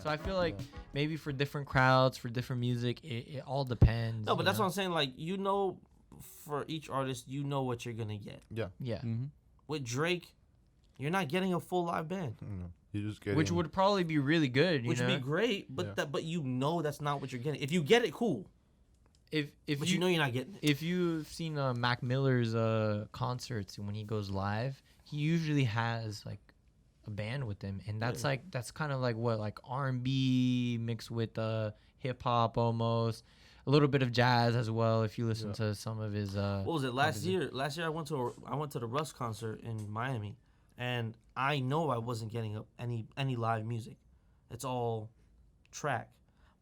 So I feel like maybe for different crowds, for different music, it all depends. No, but that's what I'm saying. Like, for each artist, what you're gonna get. Yeah. Yeah. Mm-hmm. With Drake, you're not getting a full live band, You just getting, Which would probably be really good. which would be great. But but that's not what you're getting. If you get it, cool. But But you're not getting it. If you've seen Mac Miller's concerts, when he goes live, he usually has like a band with him, and that's that's kind of like what, like R&B mixed with hip hop almost, a little bit of jazz as well. If you listen to some of his what was it last year? Last year I went to the Russ concert in Miami, and I know I wasn't getting any live music. It's track,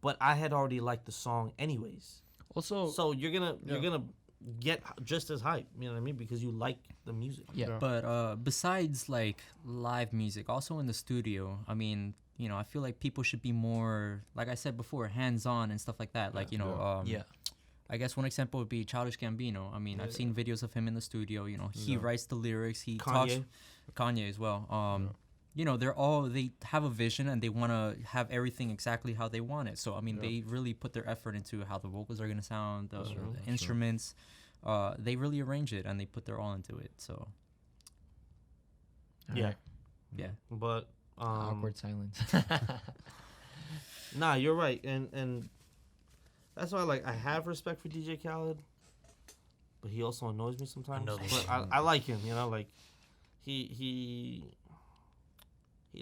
but I had already liked the song anyways. Also, So you're gonna get just as hype, you know what I mean? Because you like the music. yeah. But besides like live music, also in the studio, I mean, I feel like people should be more, like I said before, hands-on and stuff like that. Like, I guess one example would be Childish Gambino. I mean, I've seen videos of him in the studio. He writes the lyrics. He talks. Kanye as well. They have a vision and they want to have everything exactly how they want it. So I mean, they really put their effort into how the vocals are gonna sound, the instruments. They really arrange it and they put their all into it. So Yeah. yeah. But Awkward silence. Nah, you're right, and that's why I have respect for DJ Khaled, but he also annoys me sometimes. But I like him, he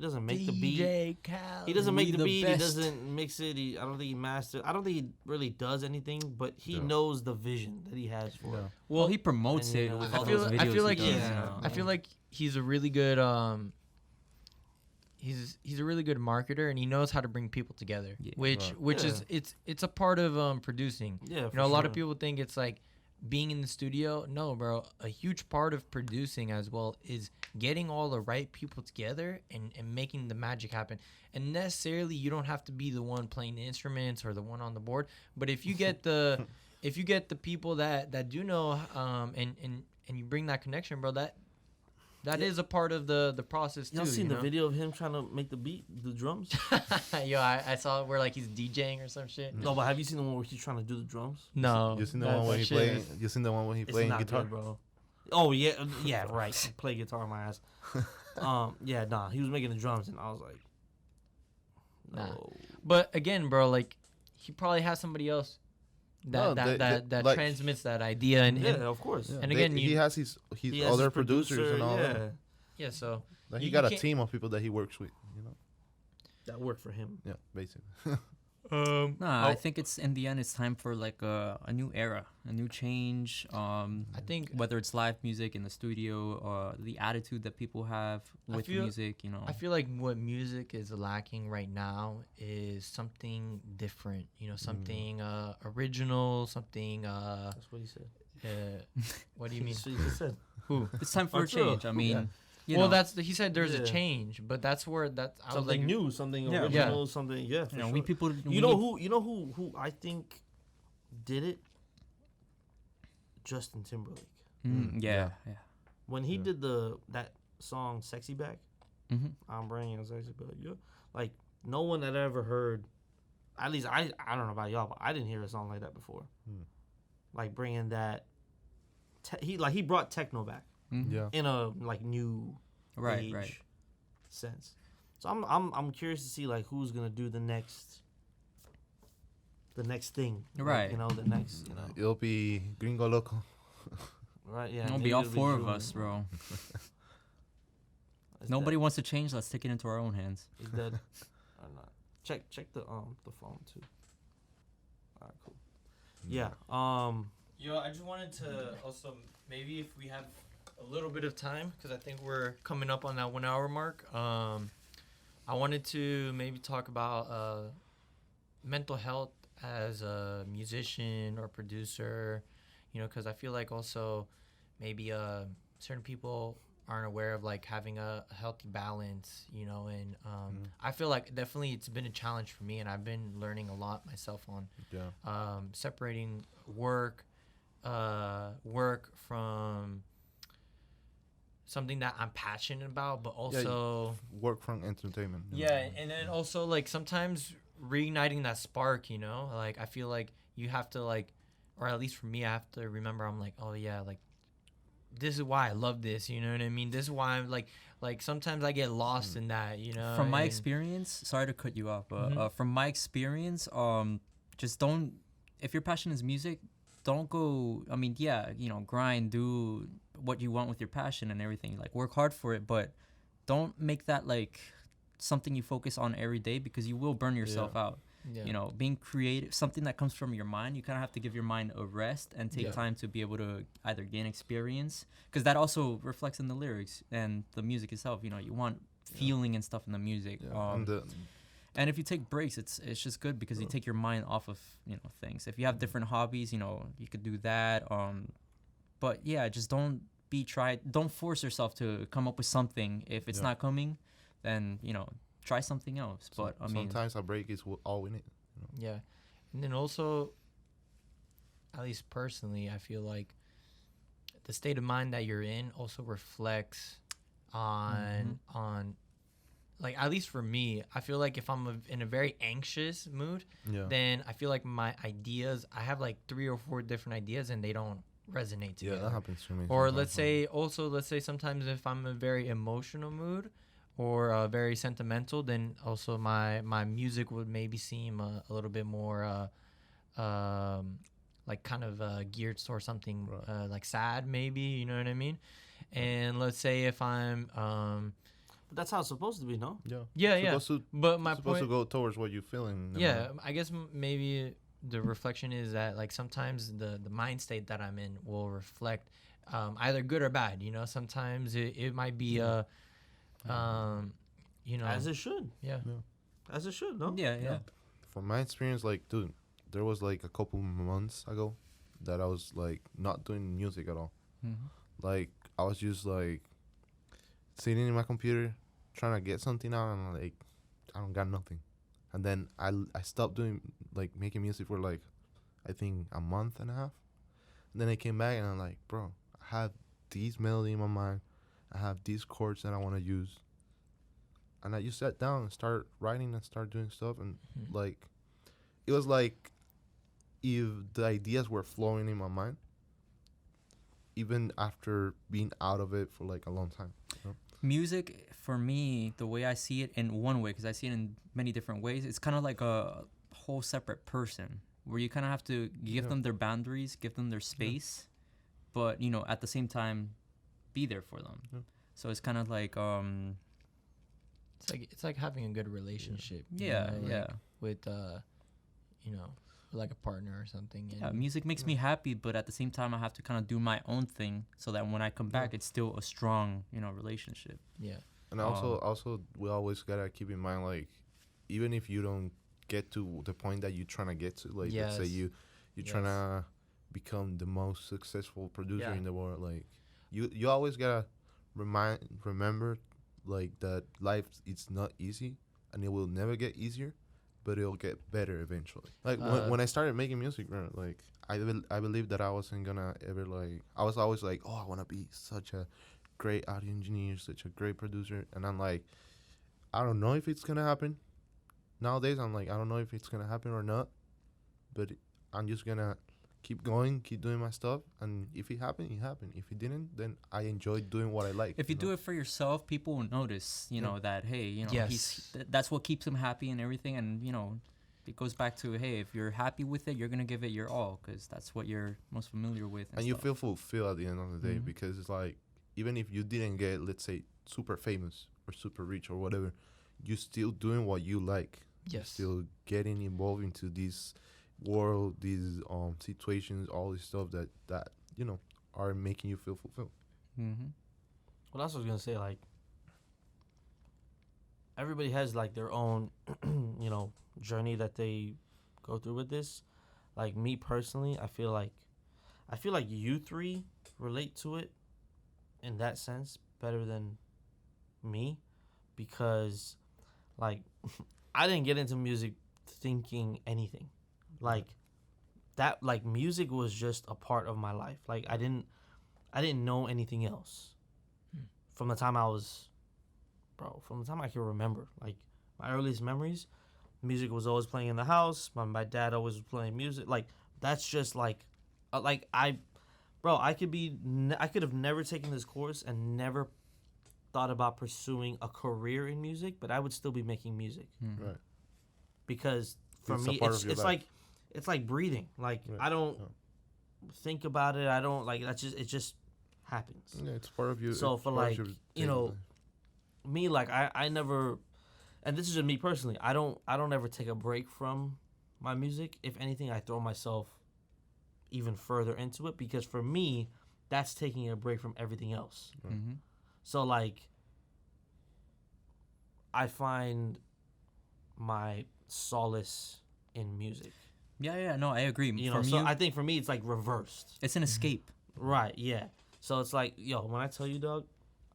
doesn't make the beat. DJ Khaled. He doesn't make the beat. Best. He doesn't mix it. I don't think he masters. I don't think he really does anything. But he knows the vision that he has for it. Well, he promotes and, it with I all feel, those videos. I feel like he does, I feel like he's a really good he's a really good marketer, and he knows how to bring people together. Yeah. Which is it's a part of producing. Yeah, a lot of people think it's like being in the studio. No, bro. A huge part of producing as well is getting all the right people together and making the magic happen. And necessarily you don't have to be the one playing the instruments or the one on the board. But if you get the people that do know and you bring that connection, bro, that is a part of the process too. Y'all seen the video of him trying to make the drums? Yo, I saw where like he's DJing or some shit. No, but have you seen the one where he's trying to do the drums? No. You seen the one when he playing? You seen the one when he playing guitar, good, bro? Oh yeah, right. Play guitar, my ass. He was making the drums, and I was like, no. Nah. But again, bro, like he probably has somebody else that like, transmits that idea, and of course. And again, he has his other producers and all that. Yeah, so Like he got a team of people that he works with, that work for him. Yeah, basically. I think it's in the end, it's time for like a new era, a new change. I think whether it's live music in the studio or the attitude that people have with music, I feel like what music is lacking right now is something different. Something original, something. That's what he said. What do you mean? That's what he just said. Who? It's time for a change. I mean. He said there's a change, but that's where I was like new, something original, something. Yeah, for sure. We people. Who I think did it? Justin Timberlake. Yeah. When he did that song "Sexy Back," I'm bringing a sexy back. Yeah, like no one had ever heard. At least I don't know about y'all, but I didn't hear a song like that before. Like bringing that. He brought techno back. Yeah. In a new age sense. So I'm curious to see who's gonna do the next thing. Right. The next. It'll be GringoLoco. Right. Yeah. It'll be all four of us, bro. Nobody wants to change. Let's take it into our own hands. Is that or not? Check the phone too. All right. Cool. Yeah. Yo, I just wanted to also maybe if we have a little bit of time, because I think we're coming up on that 1 hour mark. I wanted to maybe talk about mental health as a musician or producer, because I feel like also maybe certain people aren't aware of having a healthy balance, and I feel like definitely it's been a challenge for me, and I've been learning a lot myself on separating work from something that I'm passionate about, but also work from entertainment. Yeah, and then also like sometimes reigniting that spark, you know, like I feel like you have to like, or at least for me, I have to remember I'm like, oh yeah, like this is why I love this, you know what I mean? This is why I'm like sometimes I get lost in that, you know. From my experience, sorry to cut you off, but from my experience, just don't, if your passion is music, don't go, I mean, yeah, you know, grind, do what you want with your passion and everything, like work hard for it, but don't make that like something you focus on every day, because you will burn yourself out. You know, being creative, something that comes from your mind, you kind of have to give your mind a rest and take time to be able to either gain experience, because that also reflects in the lyrics and the music itself. You know, you want feeling and stuff in the music. And if you take breaks, it's just good, because you take your mind off of, you know, things. If you have different hobbies, you know, you could do that. But yeah, just don't force yourself to come up with something. If it's not coming, then, you know, try something else. But I mean, sometimes a break is all we need. You know? Yeah, and then also, at least personally, I feel like the state of mind that you're in also reflects on like, at least for me, I feel like if I'm in a very anxious mood, then I feel like my ideas, I have like 3 or 4 different ideas and they don't resonate together. Yeah, that happens to me. Or let's say sometimes if I'm in a very emotional mood or very sentimental, then also my music would maybe seem a little bit more like kind of geared towards something like sad, maybe, you know what I mean? And let's say if I'm but that's how it's supposed to be, no? Yeah. But my supposed point, to go towards what you're feeling. Yeah, I guess maybe the reflection is that like sometimes the mind state that I'm in will reflect either good or bad. You know, sometimes it might be you know, as it should. Yeah. As it should, no? Yeah. From my experience, like, dude, there was like a couple months ago that I was like not doing music at all. Like, I was just like sitting in my computer trying to get something out, and like I don't got nothing. And then I stopped doing like making music for like I think a month and a half. And then I came back and I'm like, bro, I have these melody in my mind, I have these chords that I want to use, and I just sat down and started writing and started doing stuff. And like it was like if the ideas were flowing in my mind even after being out of it for like a long time, you know? Music, for me, the way I see it in one way, because I see it in many different ways, it's kind of like a whole separate person where you kind of have to give them their boundaries, give them their space, but, you know, at the same time, be there for them. So it's kind of like it's like having a good relationship. Yeah, you know, like with you know, like a partner or something. And music makes me happy, but at the same time, I have to kind of do my own thing so that when I come back, it's still a strong, you know, relationship. Yeah. And also, we always gotta keep in mind, like, even if you don't get to the point that you're trying to get to, like, let's say you're trying to become the most successful producer in the world, like, you always gotta remember, like, that life it's not easy, and it will never get easier, but it'll get better eventually. Like when I started making music, bro, like I believe that I wasn't gonna ever, like, I was always like, oh, I want to be such a great audio engineer, such a great producer, and I'm like, I don't know if it's gonna happen. Nowadays, I'm like, I don't know if it's gonna happen or not, but I'm just gonna keep going, keep doing my stuff, and if it happened, it happened. If it didn't, then I enjoyed doing what I like. If you do it for yourself, people will notice, you know, that, hey, you know, that's what keeps him happy and everything, and, you know, it goes back to, hey, if you're happy with it, you're gonna give it your all, because that's what you're most familiar with. And you feel fulfilled at the end of the day, because it's like, even if you didn't get, let's say, super famous or super rich or whatever, you're still doing what you like. You're still getting involved into this world, these situations, all this stuff that you know are making you feel fulfilled. Well, that's what I was gonna say. Like, everybody has like their own, you know, journey that they go through with this. Like, me personally, I feel like you three relate to it in that sense better than me, because like I didn't get into music thinking anything. Like that, like, music was just a part of my life. Like I didn't know anything else. from the time from the time I can remember, like my earliest memories, music was always playing in the house. My dad always was playing music. Like that's just I could have never taken this course and never thought about pursuing a career in music, but I would still be making music. Right. Because for me, it's like breathing. Like I don't think about it. I don't like it just happens. Yeah, it's part of you. So for like me, like I never, and this is just me personally. I don't ever take a break from my music. If anything, I throw myself even further into it because for me, that's taking a break from everything else. Mm-hmm. So like, I find my solace in music. Yeah, no, I agree. I think for me it's like reversed. It's an escape. Right, yeah. So it's like, yo, when I tell you, dog,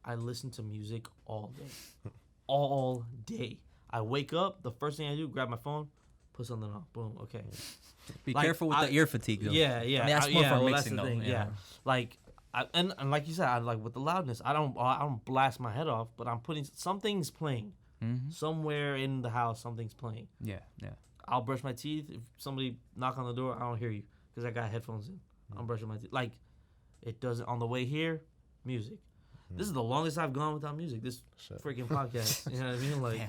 I listen to music all day. All day. I wake up, the first thing I do, grab my phone, put something on. Boom, okay. Be careful with the ear fatigue, though. Yeah. I mean, that's more for mixing, that's the though. thing, yeah. Like, and like you said, I like with the loudness, I don't blast my head off, but I'm putting, something's playing. Mm-hmm. Somewhere in the house, something's playing. Yeah. I'll brush my teeth. If somebody knock on the door, I don't hear you because I got headphones in. I'm brushing my teeth. Like, it doesn't, on the way here, music. This is the longest I've gone without music. This freaking podcast. You know what I mean? Like,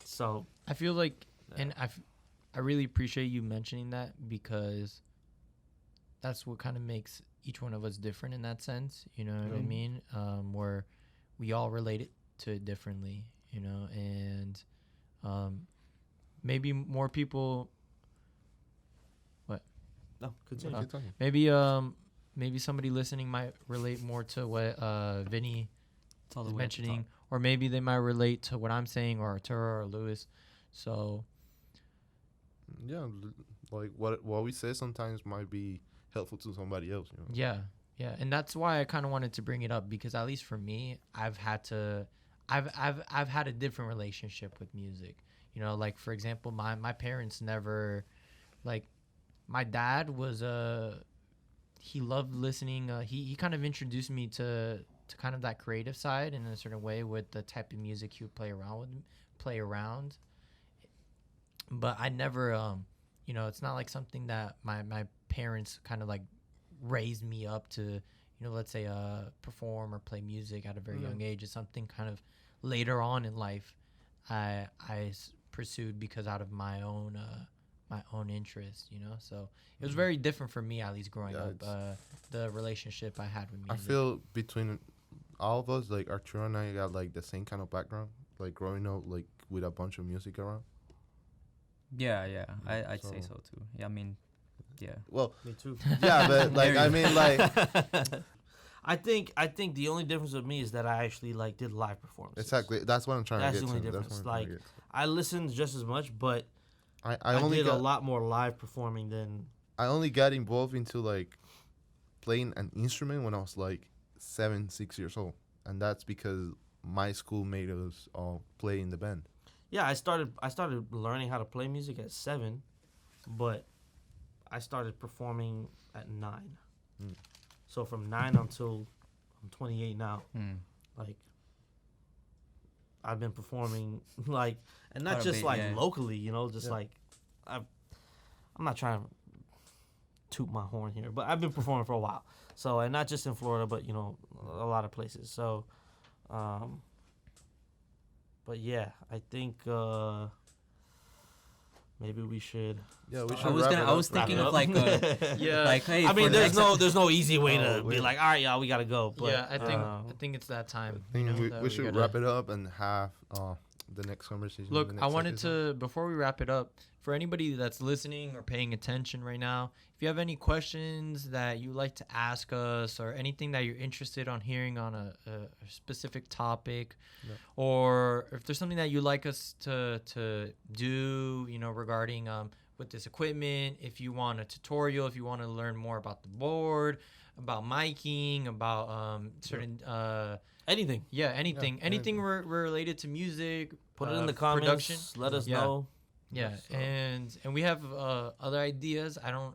so. I feel like, and I really appreciate you mentioning that because that's what kind of makes each one of us different in that sense. You know what I mean? Where we all relate it to it differently, you know, and maybe more people. What? No, continue. Maybe somebody listening might relate more to what Vinny is mentioning, or maybe they might relate to what I'm saying, or Arturo or Lewis. So, yeah, like what we say sometimes might be helpful to somebody else. You know? Yeah, and that's why I kind of wanted to bring it up because at least for me, I've had a different relationship with music. You know, like for example, my parents never, like, my dad was he loved listening. He kind of introduced me to kind of that creative side in a certain way with the type of music he would play around. But I never, you know, it's not like something that my parents kind of like raised me up to, you know, let's say perform or play music at a very young age. It's something kind of later on in life I pursued because out of my own interest, you know. So it was very different for me, at least growing up. The relationship I had with music. I feel between all of us, like Arturo and I got like the same kind of background, like growing up like with a bunch of music around. Yeah. I'd say so too. Yeah, I mean, yeah. Well, me too. Yeah, but like I mean, like I think the only difference with me is that I actually like did live performances. Exactly, that's what I'm trying to get to. That's the only difference. Like I listened just as much, but I only did a lot more live performing than. I only got involved into like playing an instrument when I was like 6 years old, and that's because my school made us all play in the band. Yeah, I started learning how to play music at 7, but I started performing at 9. So from 9 until I'm 28 now, like I've been performing like, and not just locally, you know, just like I'm not trying to toot my horn here, but I've been performing for a while. So, and not just in Florida, but you know, a lot of places. So, but yeah, I think maybe we should. Yeah, we should. I was thinking of like like, hey, I mean, there's no easy way to be like, all right, y'all, we gotta go. But yeah, I think it's that time. I think we should wrap it up and have the next conversation. Look, I wanted to, before we wrap it up, for anybody that's listening or paying attention right now, if you have any questions that you'd like to ask us or anything that you're interested on hearing on a specific topic, or if there's something that you'd like us to do, you know, regarding with this equipment, if you want a tutorial, if you want to learn more about the board, about miking, about certain anything. Yeah, anything related to music. Put it in the comments. Production. Let us know. Yeah, so. and we have other ideas. I don't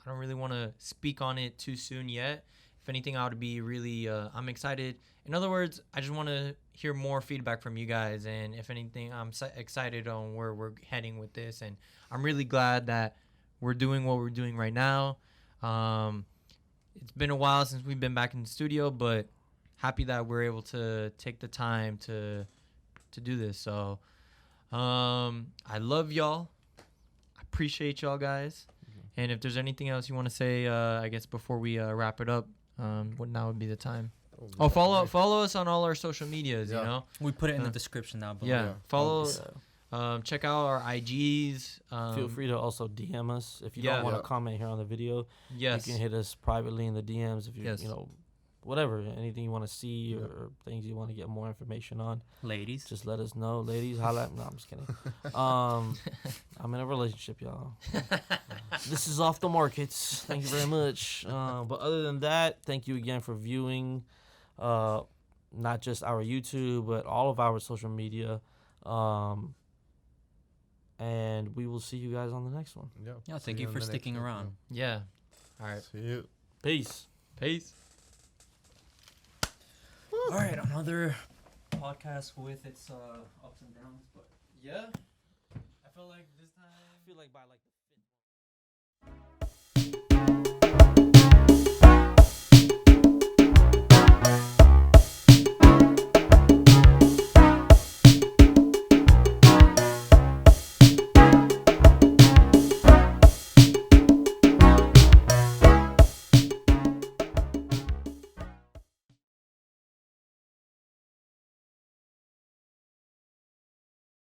really want to speak on it too soon yet. If anything, I would be really I'm excited in other words, I just want to hear more feedback from you guys. And if anything, I'm excited on where we're heading with this. And I'm really glad that we're doing what we're doing right now. It's been a while since we've been back in the studio, but happy that we're able to take the time to do this. So I love y'all. I appreciate y'all guys. And if there's anything else you want to say, I guess before we wrap it up, now would be the time. Oh, follow us on all our social medias. You know, we put it in the description now. Yeah, follow. Check out our IGs. Feel free to also DM us if you don't want to comment here on the video. Yes, you can hit us privately in the DMs if you whatever, anything you want to see or things you want to get more information on. Ladies, just let us know. Ladies, holla at me. No, I'm just kidding. I'm in a relationship, y'all. This is off the markets. Thank you very much. But other than that, thank you again for viewing, not just our YouTube, but all of our social media. And we will see you guys on the next one. Yeah, thank you for sticking around. Yeah. All right. See you. Peace. All right, another podcast with its ups and downs, but yeah, I feel like this time. I feel like by like.